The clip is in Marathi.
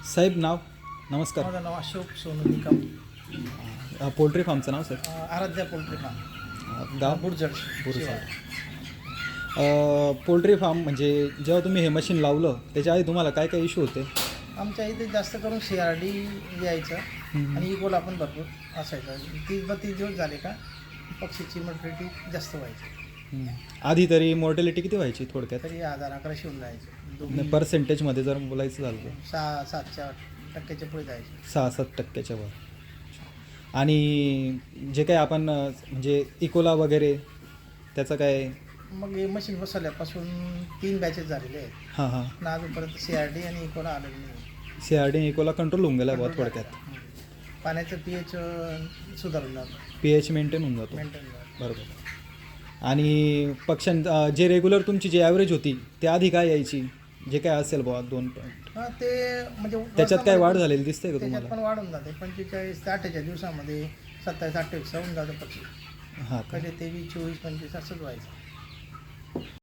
साहेब नाव? नमस्कार. माझं नाव अशोक सोनू निकम. पोल्ट्री फार्मचं नाव सर? आराध्या पोल्ट्री फार्म, गाव? बुरजड. पोल्ट्री फार्म म्हणजे जेव्हा तुम्ही हे मशीन लावलं त्याच्या आधी तुम्हाला काय काय इश्यू होते? आमच्या इथे जास्त करून CRD यायचं आणि इकोला पण भरपूर असायचं. 30-32 दिवस झाले का पक्षीची मॉर्टॅलिटी जास्त व्हायची. आधी तरी मॉर्टॅलिटी किती व्हायची थोडक्यात? तरी 1000-1100 होऊन जायचे. पर्सेंटेजमध्ये जर बोलायचं झालं तर 6-7% पुढे जायचे. 6-7% वर. आणि जे काय आपण म्हणजे इकोला वगैरे त्याचं काय? मग हे मशीन बसवल्यापासून 3 बॅचेस झालेले आहेत. हां हां. पण अजूनपर्यंत CRD आणि इकोला आलेलं नाही. CRD आणि इकोला कंट्रोल होऊन गेला बहुत थोडक्यात. पाण्याचं pH सुधारून जातं. pH मेंटेन होऊन जातो. मेंटेन. बरोबर. आणि पक्ष्यां जे रेग्युलर तुमची जी ॲव्हरेज होती त्या आधी काय यायची? जे काय असेल बुवा 2 पॉईंट हां, ते म्हणजे त्याच्यात काय वाढ झालेली दिसते का त्याच्यात तुम्हाला? पण वाढून जाते. 45 ते 48 दिवसामध्ये 27-28 होऊन जातं पक्षी. हां. पहिले 23, 24, 25 असंच व्हायचं.